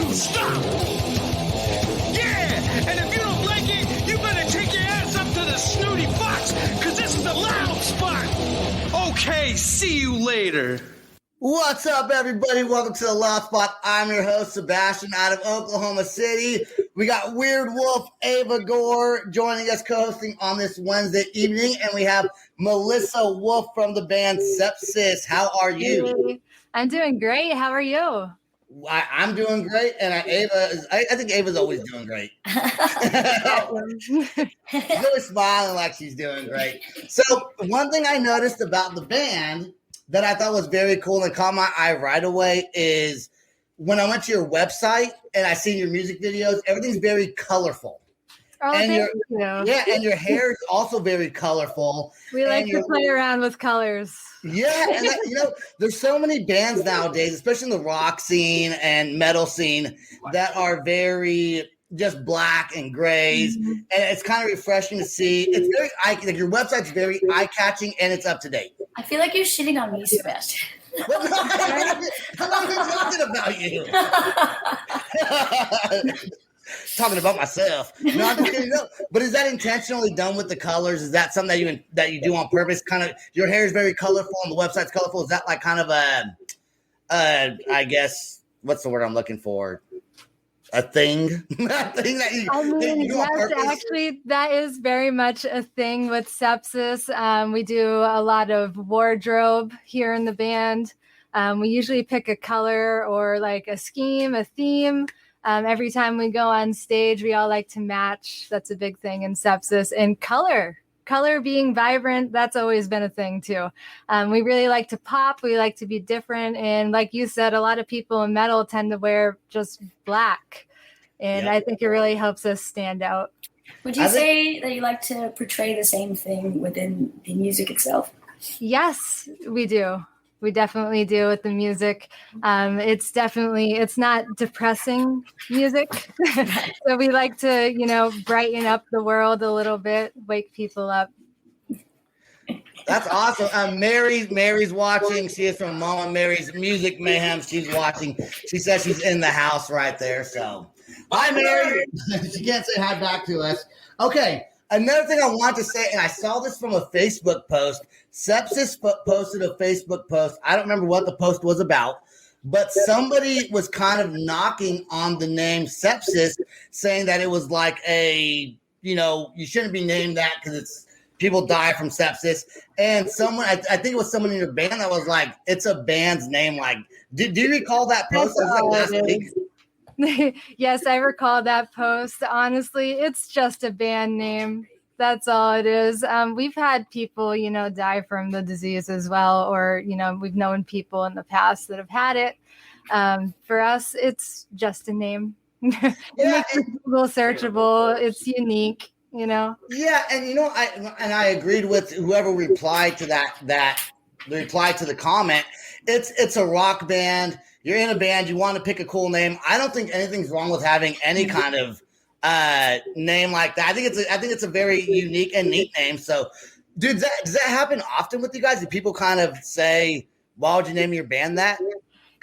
to stop. Yeah, and if you don't like it, you better take your ass up to the snooty fox, because this is the loud spot. Okay, see you later. What's up, everybody? Welcome to the Loud Spot. I'm your host, Sebastian, out of Oklahoma City. We got Weird Wolf, Ava Gore joining us, co-hosting on this Wednesday evening, and we have Melissa Wolfe from the band Sepsiss. How are you? Hey, I'm doing great. How are you? I'm doing great, and I think Ava's always doing great. She's always smiling like she's doing great. So one thing I noticed about the band that I thought was very cool and caught my eye right away is when I went to your website and I seen your music videos, everything's very colorful. Oh, and thank you. Yeah, and your hair is also very colorful. We like to play around with colors. Yeah, and there's so many bands nowadays, especially in the rock scene and metal scene, that are very just black and grays, and it's kind of refreshing to see. It's very like your website's very eye-catching and it's up to date. I feel like you're shitting on me, Sebastian. I'm not even talking about you. Talking about myself. No, I'm just kidding. No. But is that intentionally done with the colors? Is that something that you do on purpose? Kind of, your hair is very colorful and the website's colorful. Is that like kind of I guess, what's the word I'm looking for? A thing? That you do on purpose? Actually, that is very much a thing with Sepsiss. We do a lot of wardrobe here in the band. We usually pick a color or like a scheme, a theme. Every time we go on stage, we all like to match. That's a big thing in Sepsiss. And color being vibrant, that's always been a thing too. We really like to pop. We like to be different. And like you said, a lot of people in metal tend to wear just black. And I think it really helps us stand out. Would you say that you like to portray the same thing within the music itself? Yes, we do. We definitely do with the music. It's not depressing music. So we like to, brighten up the world a little bit, wake people up. That's awesome. Mary's watching. She is from Mama Mary's Music Mayhem. She's watching. She says she's in the house right there. So, hi, Mary. She can't say hi back to us. Okay. Another thing I want to say, and I saw this from a Facebook post. Sepsiss posted a Facebook post. I don't remember what the post was about, but somebody was kind of knocking on the name Sepsiss, saying that it was like you shouldn't be named that because it's people die from sepsis. And someone, I think it was someone in your band that was like, it's a band's name. Like, do you recall that post? It was like last week. Yes, I recall that post. Honestly, it's just a band name. That's all it is. We've had people, die from the disease as well, or, we've known people in the past that have had it. For us, it's just a name. It makes it Google searchable. It's unique, Yeah, and I agreed with whoever replied to the reply to the comment. It's a rock band. You're in a band, you want to pick a cool name. I don't think anything's wrong with having any kind of name like that. I think it's a very unique and neat name. So, dude, does that happen often with you guys? Do people kind of say, why would you name your band that?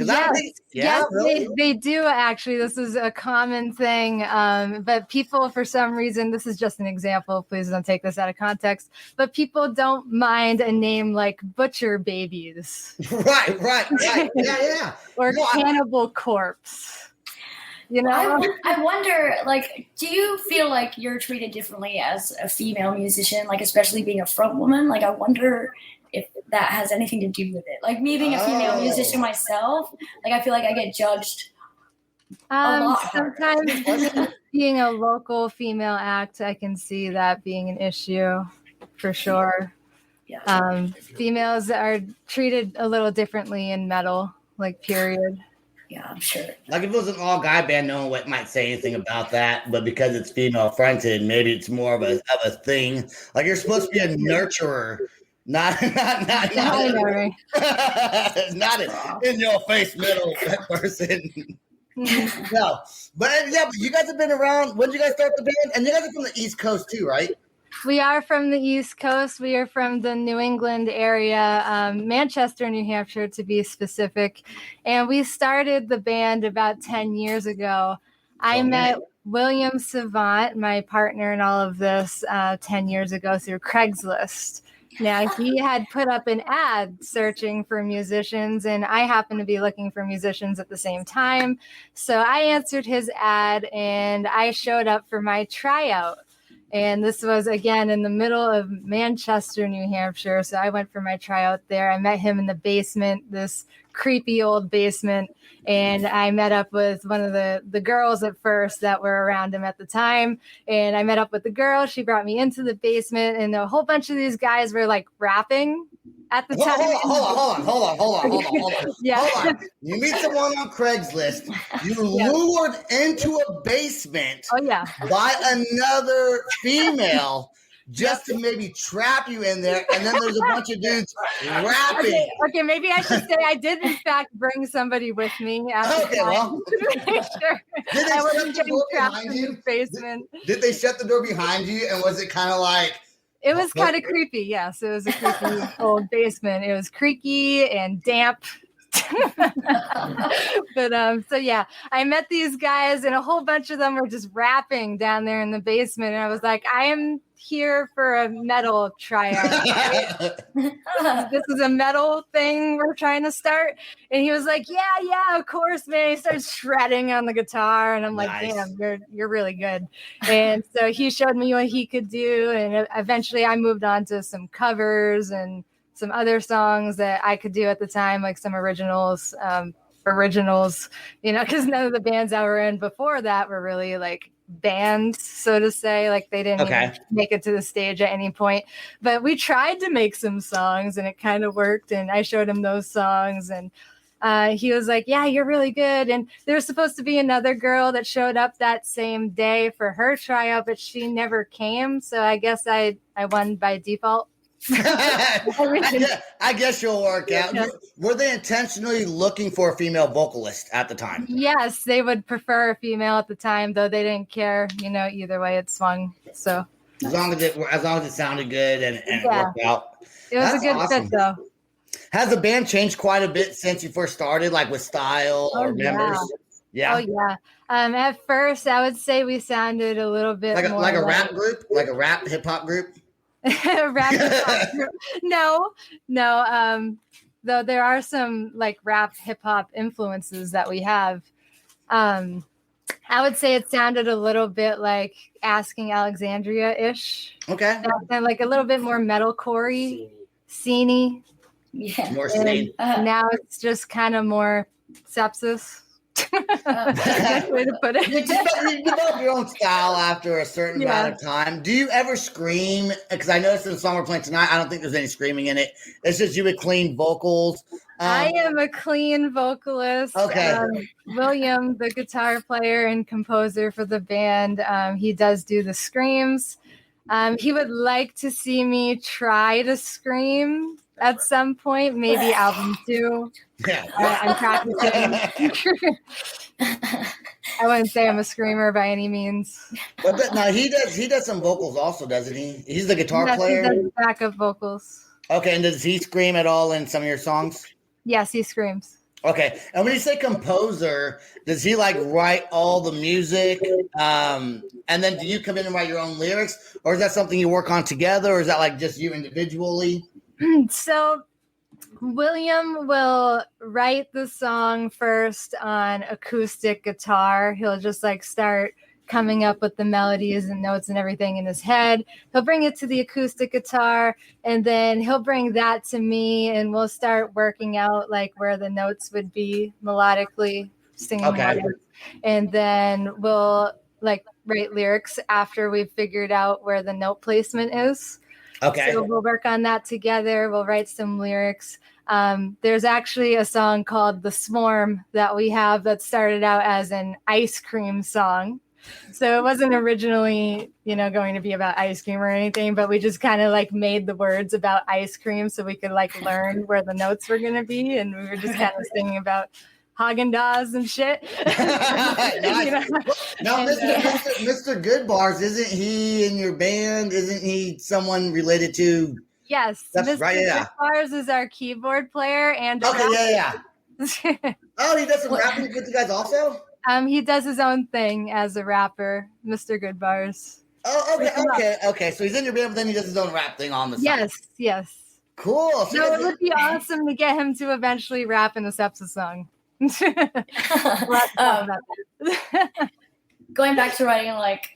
Yes, really? they do actually. This is a common thing. But people, for some reason, this is just an example. Please don't take this out of context. But people don't mind a name like Butcher Babies. Right. Yeah. Or Cannibal Corpse. I wonder, do you feel like you're treated differently as a female musician, especially being a front woman? I wonder if that has anything to do with it. Like me being a female musician myself, I feel like I get judged a lot harder. Sometimes being a local female act, I can see that being an issue for sure. Yeah. Females are treated a little differently in metal, period. Yeah, I'm sure. Like if it was an all guy band, no one might say anything about that. But because it's female fronted, maybe it's more of a thing. Like you're supposed to be a nurturer, not an in your face middle person. No, but you guys have been around. When did you guys start the band? And you guys are from the East Coast too, right? We are from the East Coast. We are from the New England area, Manchester, New Hampshire, to be specific. And we started the band about 10 years ago. I met William Savant, my partner in all of this, 10 years ago through Craigslist. Now, he had put up an ad searching for musicians, and I happened to be looking for musicians at the same time. So I answered his ad, and I showed up for my tryout. And this was, again, in the middle of Manchester, New Hampshire. So I went for my tryout there. I met him in the basement, this creepy old basement. And I met up with one of the girls at first that were around him at the time. And I met up with the girl. She brought me into the basement. And a whole bunch of these guys were like rapping at the time. Hold on. Yeah. Hold on. You meet someone on Craigslist. You lured into a basement by another female just to maybe trap you in there, and then there's a bunch of dudes rapping. Okay, maybe I should say I did in fact bring somebody with me. Okay, well, sure. Did they I shut wasn't the getting door trapped behind in you? the basement. Did they shut the door behind you, and was it kind of like? It was kind of creepy. Yes, it was a creepy old basement. It was creaky and damp. But so yeah, I met these guys, and a whole bunch of them were just rapping down there in the basement, and I was like, I am here for a metal tryout. Right? This is a metal thing we're trying to start. And he was like, yeah, of course, man. He starts shredding on the guitar, and I'm like, damn, you're really good. And so he showed me what he could do, and eventually I moved on to some covers and some other songs that I could do at the time, like some originals, because none of the bands I were in before that were really like bands, so to say. Like they didn't even make it to the stage at any point. But we tried to make some songs, and it kind of worked. And I showed him those songs, and he was like, yeah, you're really good. And there was supposed to be another girl that showed up that same day for her tryout, but she never came. So I guess I won by default. I guess you'll work out. Were they intentionally looking for a female vocalist at the time? Yes, they would prefer a female at the time, though they didn't care. Either way it swung. So as long as it sounded good and it worked out. It was a good fit, though. Has the band changed quite a bit since you first started, like with style or members? Yeah. Oh yeah. At first, I would say we sounded a little bit more like a rap group, like a rap hip hop group. No. Though there are some like rap hip hop influences that we have. I would say it sounded a little bit like Asking Alexandria-ish. Okay. And like a little bit more metalcore-y, sceney. Yeah. More scene. Now it's just kind of more Sepsiss. That's way to put it. You develop your own style after a certain amount of time. Do you ever scream? Because I noticed in the song we're playing tonight, I don't think there's any screaming in it. It's just you with clean vocals. I am a clean vocalist. Okay. William, the guitar player and composer for the band, he does do the screams. He would like to see me try to scream at some point, maybe album 2. Yeah. I'm practicing. I wouldn't say I'm a screamer by any means. But no, he does some vocals also, doesn't he? He's the guitar player. He does backup vocals. Okay, and does he scream at all in some of your songs? Yes, he screams. Okay, and when you say composer, does he like write all the music? And then do you come in and write your own lyrics, or is that something you work on together, or is that like just you individually? So William will write the song first on acoustic guitar. He'll just like start coming up with the melodies and notes and everything in his head. He'll bring it to the acoustic guitar, and then he'll bring that to me, and we'll start working out like where the notes would be melodically, singing melodies. And then we'll like write lyrics after we've figured out where the note placement is. Okay. So we'll work on that together. We'll write some lyrics. There's actually a song called The Swarm that we have that started out as an ice cream song. So it wasn't originally, going to be about ice cream or anything, but we just kind of like made the words about ice cream so we could like learn where the notes were going to be. And we were just kind of singing about Haagen-Dazs and shit. Nice. Now, Mr. Goodbars, isn't he in your band? Isn't he someone related to? Yes, That's Mr. right. Yeah. Goodbars is our keyboard player and Okay. Yeah. Oh, he does some rapping with you guys also. He does his own thing as a rapper, Mr. Goodbars. Oh, okay. So he's in your band, but then he does his own rap thing on the side. Yes. Cool. So it would be awesome to get him to eventually rap in a Sepsiss song. Going back to writing like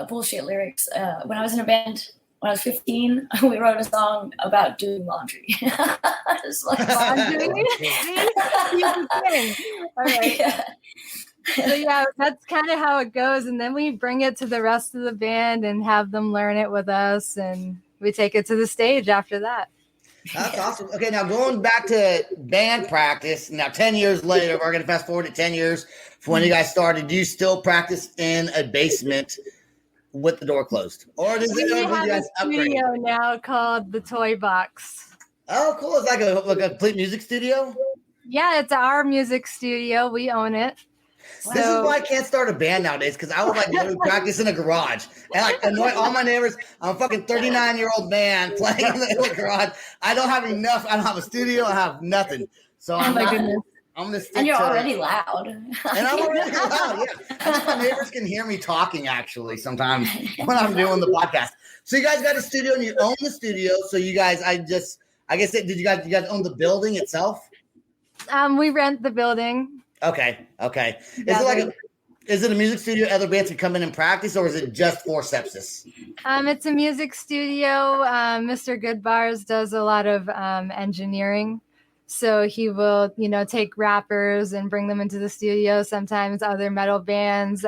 bullshit lyrics, when I was in a band when I was 15, we wrote a song about doing laundry. It's like laundry. All right. Yeah. So yeah, that's kind of how it goes, and then we bring it to the rest of the band and have them learn it with us, and we take it to the stage after that. That's awesome. Okay, now going back to band practice, now 10 years later, we're going to fast forward to 10 years from when you guys started. Do you still practice in a basement with the door closed? Or does we have a studio now called the Toy Box. Oh, cool. It's like a complete music studio? Yeah, it's our music studio. We own it. This is why I can't start a band nowadays, because I would like go to practice in a garage and like annoy all my neighbors. I'm a fucking 39-year-old man playing in the garage. I don't have enough. I don't have a studio. I have nothing. So I'm going to stick and you're to already loud. And I'm already loud, yeah. I think my neighbors can hear me talking actually sometimes when I'm doing the podcast. So you guys got a studio and you own the studio. So you guys, did you guys own the building itself? We rent the building. Okay. Yeah, Is it a music studio other bands can come in and practice, or is it just for Sepsiss? It's a music studio. Mr. Goodbars does a lot of engineering. So he will, take rappers and bring them into the studio. Sometimes other metal bands.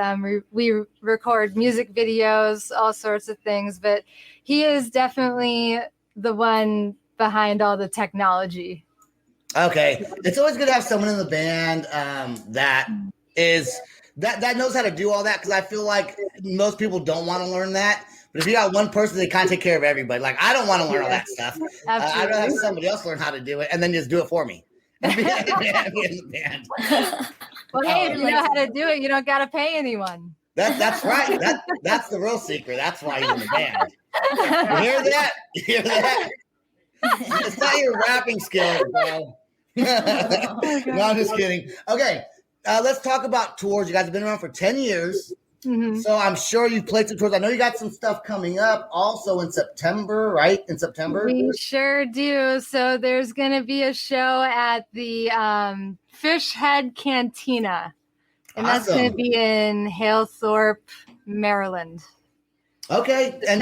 We record music videos, all sorts of things. But he is definitely the one behind all the technology. Okay. It's always good to have someone in the band that knows how to do all that, because I feel like most people don't want to learn that. But if you got one person, they kind of take care of everybody. Like, I don't want to learn all that stuff. I'd rather have somebody else learn how to do it and then just do it for me. Be in the band. Well, hey, if you know how to do it, you don't got to pay anyone. That's right. That's the real secret. That's why you're in the band. You hear that? You hear that? It's not your rapping skills, bro. No, I'm just kidding. Okay, let's talk about tours. You guys have been around for 10 years. Mm-hmm. So I'm sure you played some tours. I know you got some stuff coming up also in September, right? In September? We sure do. So there's going to be a show at the Fish Head Cantina. And that's going to be in Halethorpe, Maryland. Okay. And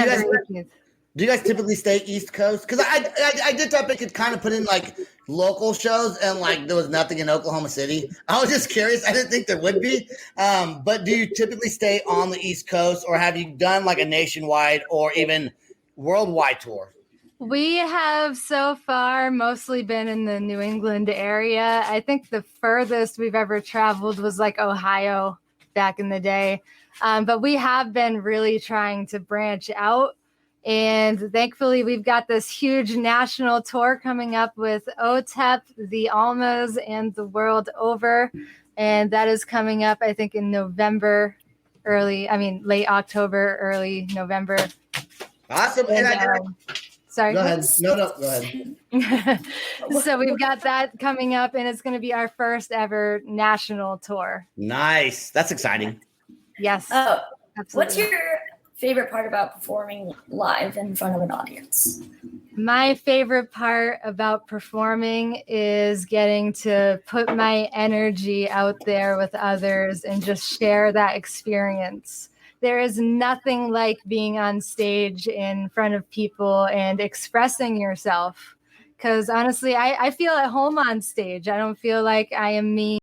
do you guys typically stay East Coast? Because I did thought they could kind of put in like local shows, and like there was nothing in Oklahoma City. I was just curious. I didn't think there would be. But do you typically stay on the East Coast, or have you done like a nationwide or even worldwide tour? We have so far mostly been in the New England area. I think the furthest we've ever traveled was like Ohio back in the day. But we have been really trying to branch out. And thankfully, we've got this huge national tour coming up with OTEP, the Almas, and the world over. And that is coming up, I think, in late October, early November. Awesome. Sorry. Go ahead. No, go ahead. So we've got that coming up, and it's going to be our first ever national tour. Nice. That's exciting. Yes. Oh, absolutely. What's your favorite part about performing live in front of an audience? My favorite part about performing is getting to put my energy out there with others and just share that experience. There is nothing like being on stage in front of people and expressing yourself. Because honestly, I feel at home on stage. I don't feel like I am me.